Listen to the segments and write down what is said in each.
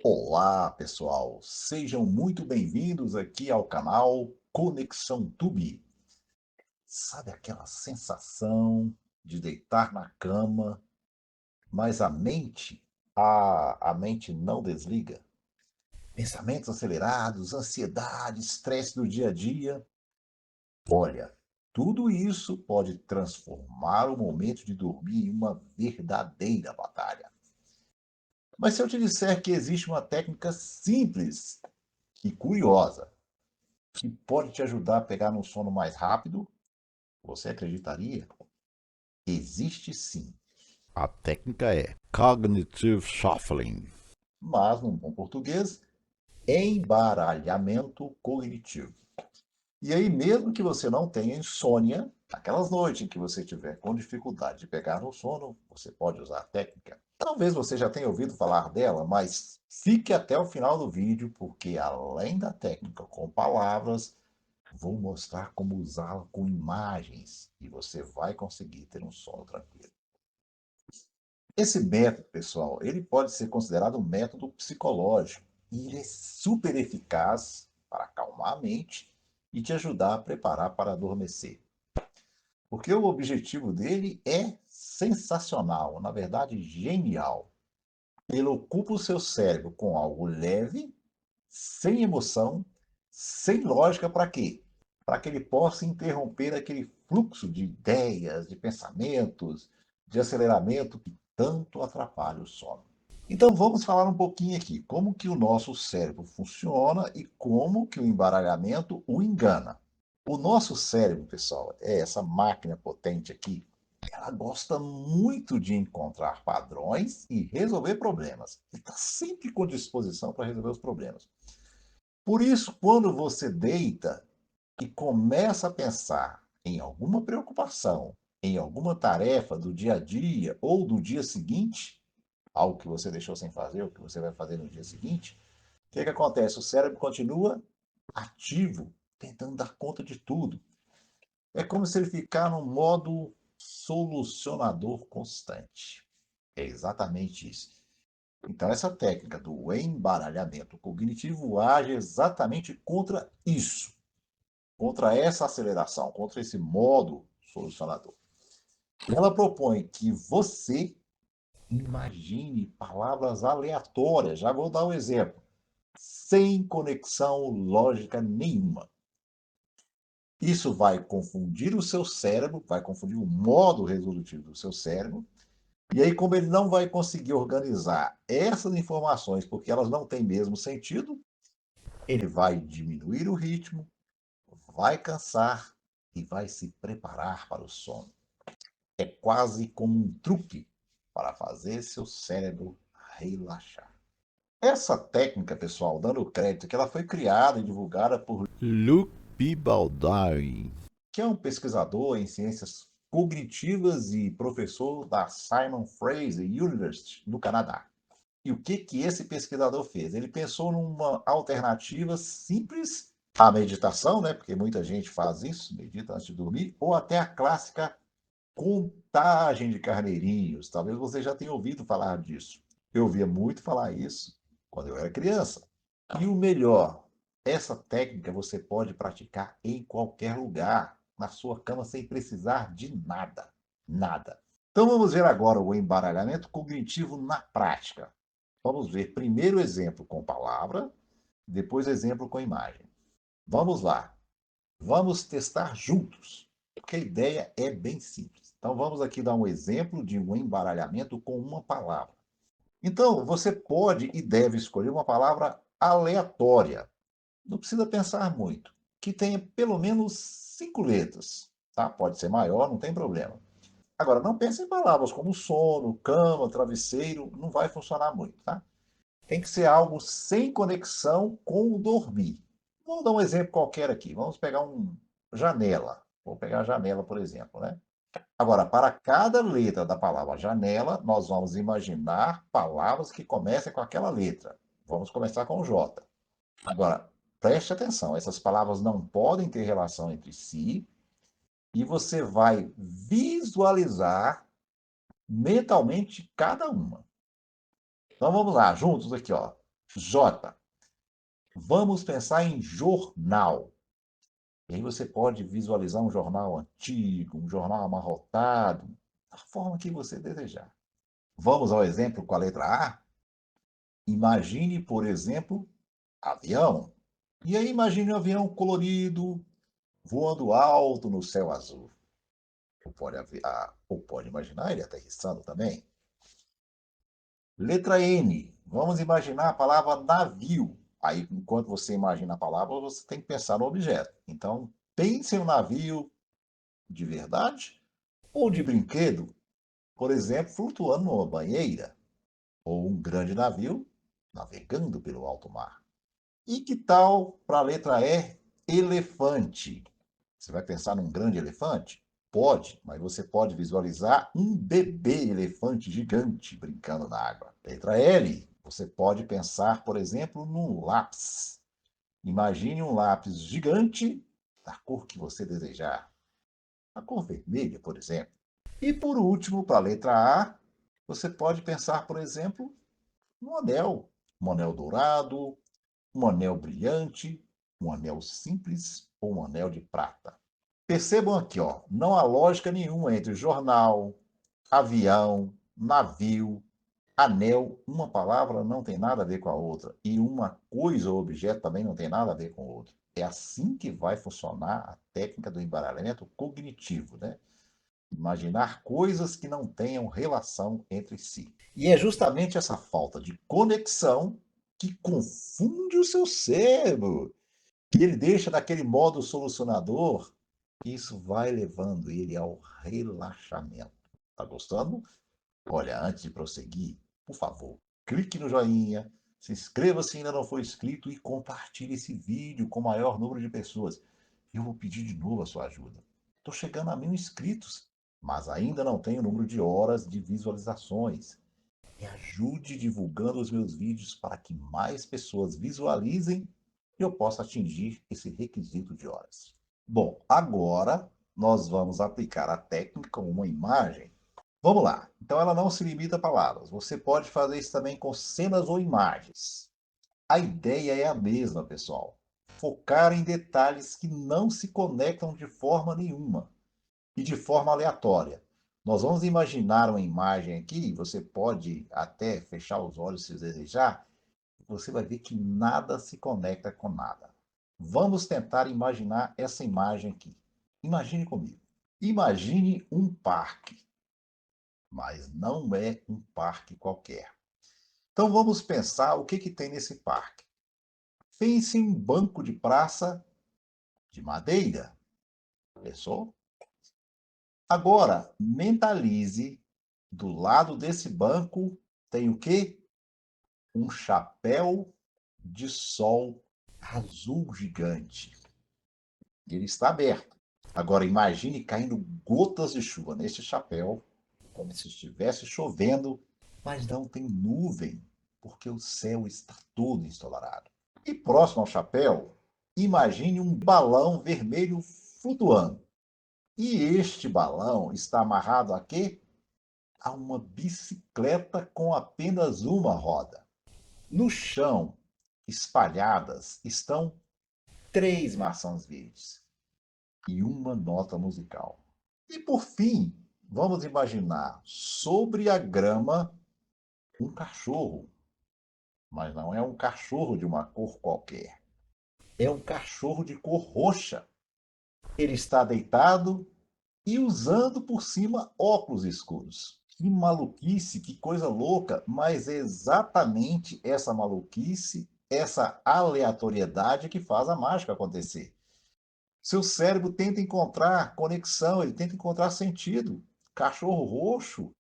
Olá, pessoal. Sejam muito bem-vindos aqui ao canal Conexão Tube. Sabe aquela sensação de deitar na cama, mas a mente não desliga? Pensamentos acelerados, ansiedade, estresse do dia a dia. Olha, tudo isso pode transformar o momento de dormir em uma verdadeira batalha. Mas se eu te disser que existe uma técnica simples e curiosa que pode te ajudar a pegar no sono mais rápido, você acreditaria? Existe sim, A técnica é Cognitive Shuffling. mas num bom português, embaralhamento cognitivo. E aí, mesmo que você não tenha insônia, aquelas noites em que você tiver com dificuldade de pegar no sono, você pode usar a técnica. Talvez você já tenha ouvido falar dela, mas fique até o final do vídeo, porque além da técnica com palavras, vou mostrar como usá-la com imagens e você vai conseguir ter um sono tranquilo. Esse método, pessoal, ele pode ser considerado um método psicológico e ele é super eficaz para acalmar a mente e te ajudar a preparar para adormecer. Porque o objetivo dele é sensacional, na verdade, genial. Ele ocupa o seu cérebro com algo leve, sem emoção, sem lógica, para quê? Para que ele possa interromper aquele fluxo de ideias, de pensamentos, de aceleramento que tanto atrapalha o sono. Então vamos falar um pouquinho aqui como que o nosso cérebro funciona e como que o embaralhamento o engana. O nosso cérebro, pessoal, é essa máquina potente aqui. Ela gosta muito de encontrar padrões e resolver problemas. Ele está sempre com disposição para resolver os problemas. Por isso, quando você deita e começa a pensar em alguma preocupação, em alguma tarefa do dia a dia ou do dia seguinte, algo que você deixou sem fazer, ou que você vai fazer no dia seguinte, o que acontece? O cérebro continua ativo, tentando dar conta de tudo. É como se ele ficar no modo solucionador constante. É exatamente isso. Então, essa técnica do embaralhamento cognitivo age exatamente contra isso, contra essa aceleração, contra esse modo solucionador. Ela propõe que você imagine palavras aleatórias. Já vou dar um exemplo. Sem conexão lógica nenhuma. Isso vai confundir o seu cérebro, vai confundir o modo resolutivo do seu cérebro. E aí, como ele não vai conseguir organizar essas informações porque elas não têm mesmo sentido, ele vai diminuir o ritmo, vai cansar e vai se preparar para o sono. É quase como um truque para fazer seu cérebro relaxar. Essa técnica, pessoal, dando crédito, que ela foi criada e divulgada por Luke B. Baldwin. que é um pesquisador em ciências cognitivas e professor da Simon Fraser University, no Canadá. E o que, que esse pesquisador fez? Ele pensou numa alternativa simples à meditação, né? Porque muita gente faz isso, medita antes de dormir, ou até a clássica contagem de carneirinhos. Talvez você já tenha ouvido falar disso. Eu ouvia muito falar isso quando eu era criança. E o melhor, essa técnica você pode praticar em qualquer lugar, na sua cama, sem precisar de nada. Nada. Então vamos ver agora o embaralhamento cognitivo na prática. Vamos ver primeiro o exemplo com palavra, depois o exemplo com imagem. Vamos lá. Vamos testar juntos, porque a ideia é bem simples. Então vamos aqui dar um exemplo de um embaralhamento com uma palavra. Então, você pode e deve escolher uma palavra aleatória. Não precisa pensar muito. Que tenha pelo menos 5 letras. Tá? Pode ser maior, não tem problema. Agora, não pense em palavras como sono, cama, travesseiro. Não vai funcionar muito. Tá? Tem que ser algo sem conexão com o dormir. Vamos dar um exemplo qualquer aqui. Vamos pegar um janela. Vou pegar a janela, por exemplo, né? Agora, para cada letra da palavra janela, nós vamos imaginar palavras que comecem com aquela letra. Vamos começar com o J. Agora, preste atenção, essas palavras não podem ter relação entre si e você vai visualizar mentalmente cada uma. Então vamos lá, juntos aqui, ó. J. Vamos pensar em jornal. E aí você pode visualizar um jornal antigo, um jornal amarrotado, da forma que você desejar. Vamos ao exemplo com a letra A? Imagine, por exemplo, avião. E aí imagine um avião colorido, voando alto no céu azul. Ou pode imaginar ele aterrissando também. Letra N. Vamos imaginar a palavra navio. Aí, enquanto você imagina a palavra, você tem que pensar no objeto. Então, pense em um navio de verdade ou de brinquedo, por exemplo, flutuando numa banheira, ou um grande navio navegando pelo alto mar. E que tal para a letra E, elefante? Você vai pensar num grande elefante? Pode, mas você pode visualizar um bebê elefante gigante brincando na água. Letra L, você pode pensar, por exemplo, num lápis. Imagine um lápis gigante da cor que você desejar. A cor vermelha, por exemplo. E por último, para a letra A, você pode pensar, por exemplo, num anel. Um anel dourado, um anel brilhante, um anel simples ou um anel de prata. Percebam aqui, ó, não há lógica nenhuma entre jornal, avião, navio, anel. Uma palavra não tem nada a ver com a outra. E uma coisa ou objeto também não tem nada a ver com o outro. É assim que vai funcionar a técnica do embaralhamento cognitivo, né? Imaginar coisas que não tenham relação entre si. E é justamente essa falta de conexão que confunde o seu cérebro, que ele deixa daquele modo solucionador, e isso vai levando ele ao relaxamento. Tá gostando? Olha, antes de prosseguir, por favor, clique no joinha, se inscreva se ainda não for inscrito e compartilhe esse vídeo com o maior número de pessoas. Eu vou pedir de novo a sua ajuda. Estou chegando a 1.000 inscritos, mas ainda não tenho o número de horas de visualizações. Me ajude divulgando os meus vídeos para que mais pessoas visualizem e eu possa atingir esse requisito de horas. Bom, agora nós vamos aplicar a técnica com uma imagem. Vamos lá. Então ela não se limita a palavras. Você pode fazer isso também com cenas ou imagens. A ideia é a mesma, pessoal. Focar em detalhes que não se conectam de forma nenhuma e de forma aleatória. Nós vamos imaginar uma imagem aqui, você pode até fechar os olhos se desejar, você vai ver que nada se conecta com nada. Vamos tentar imaginar essa imagem aqui. Imagine comigo. Imagine um parque, mas não é um parque qualquer. Então vamos pensar o que tem nesse parque. Pense em um banco de praça de madeira. Pensou? Agora, mentalize, do lado desse banco tem o quê? Um chapéu de sol azul gigante. Ele está aberto. Agora, imagine caindo gotas de chuva nesse chapéu, como se estivesse chovendo, mas não tem nuvem, porque o céu está todo ensolarado. E próximo ao chapéu, imagine um balão vermelho flutuando. E este balão está amarrado a quê? A uma bicicleta com apenas uma roda. No chão, espalhadas, estão 3 maçãs verdes e uma nota musical. E por fim, vamos imaginar sobre a grama um cachorro, mas não é um cachorro de uma cor qualquer. É um cachorro de cor roxa. Ele está deitado e usando por cima óculos escuros. Que maluquice, que coisa louca, mas é exatamente essa maluquice, essa aleatoriedade que faz a mágica acontecer. Seu cérebro tenta encontrar conexão, ele tenta encontrar sentido. Cachorro roxo,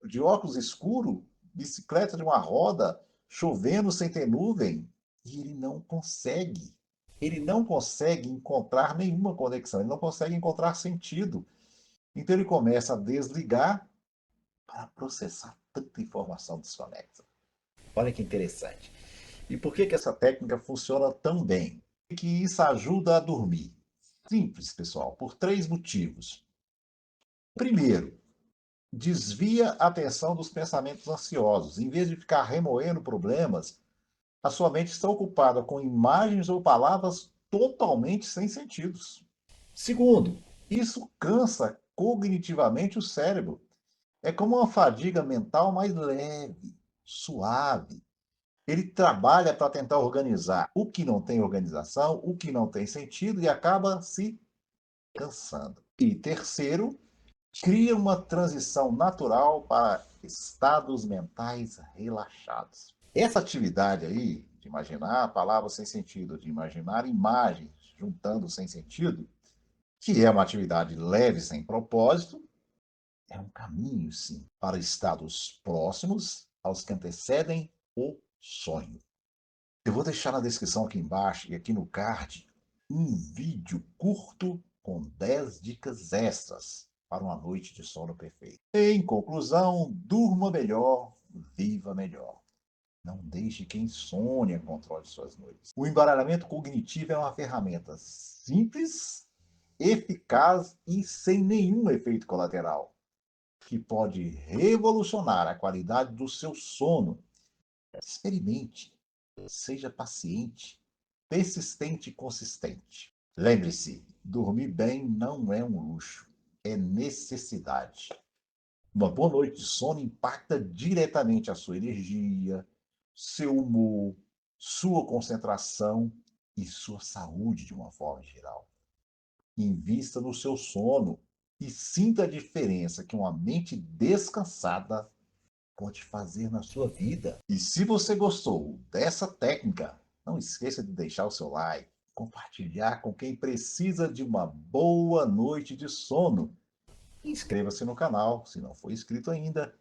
de óculos escuro, bicicleta de uma roda, chovendo sem ter nuvem, e ele não consegue. Ele não consegue encontrar nenhuma conexão, ele não consegue encontrar sentido. Então ele começa a desligar para processar tanta informação desconexa. Olha que interessante. E por que essa técnica funciona tão bem? E que isso ajuda a dormir? Simples, pessoal, por 3 motivos. Primeiro, desvia a atenção dos pensamentos ansiosos. Em vez de ficar remoendo problemas, A sua mente está ocupada com imagens ou palavras totalmente sem sentidos. Segundo, isso cansa cognitivamente o cérebro. É como uma fadiga mental mais leve, suave. Ele trabalha para tentar organizar o que não tem organização, o que não tem sentido e acaba se cansando. E terceiro, cria uma transição natural para estados mentais relaxados. Essa atividade aí, de imaginar palavras sem sentido, de imaginar imagens juntando sem sentido, que é uma atividade leve, sem propósito, é um caminho, sim, para estados próximos aos que antecedem o sonho. Eu vou deixar na descrição aqui embaixo e aqui no card um vídeo curto com 10 dicas extras para uma noite de sono perfeito. Em conclusão, durma melhor, viva melhor. Não deixe que a insônia controle suas noites. O embaralhamento cognitivo é uma ferramenta simples, eficaz e sem nenhum efeito colateral, que pode revolucionar a qualidade do seu sono. Experimente. Seja paciente, persistente e consistente. Lembre-se, dormir bem não é um luxo, é necessidade. Uma boa noite de sono impacta diretamente a sua energia, seu humor, sua concentração e sua saúde de uma forma geral. Invista no seu sono e sinta a diferença que uma mente descansada pode fazer na sua vida. E se você gostou dessa técnica, não esqueça de deixar o seu like, compartilhar com quem precisa de uma boa noite de sono. Inscreva-se no canal, se não for inscrito ainda,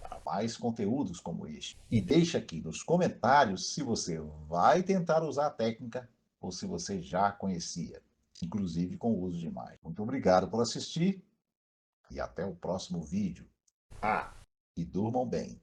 para mais conteúdos como este. E deixe aqui nos comentários se você vai tentar usar a técnica ou se você já conhecia, inclusive com o uso de imagem. Muito obrigado por assistir e até o próximo vídeo. E durmam bem.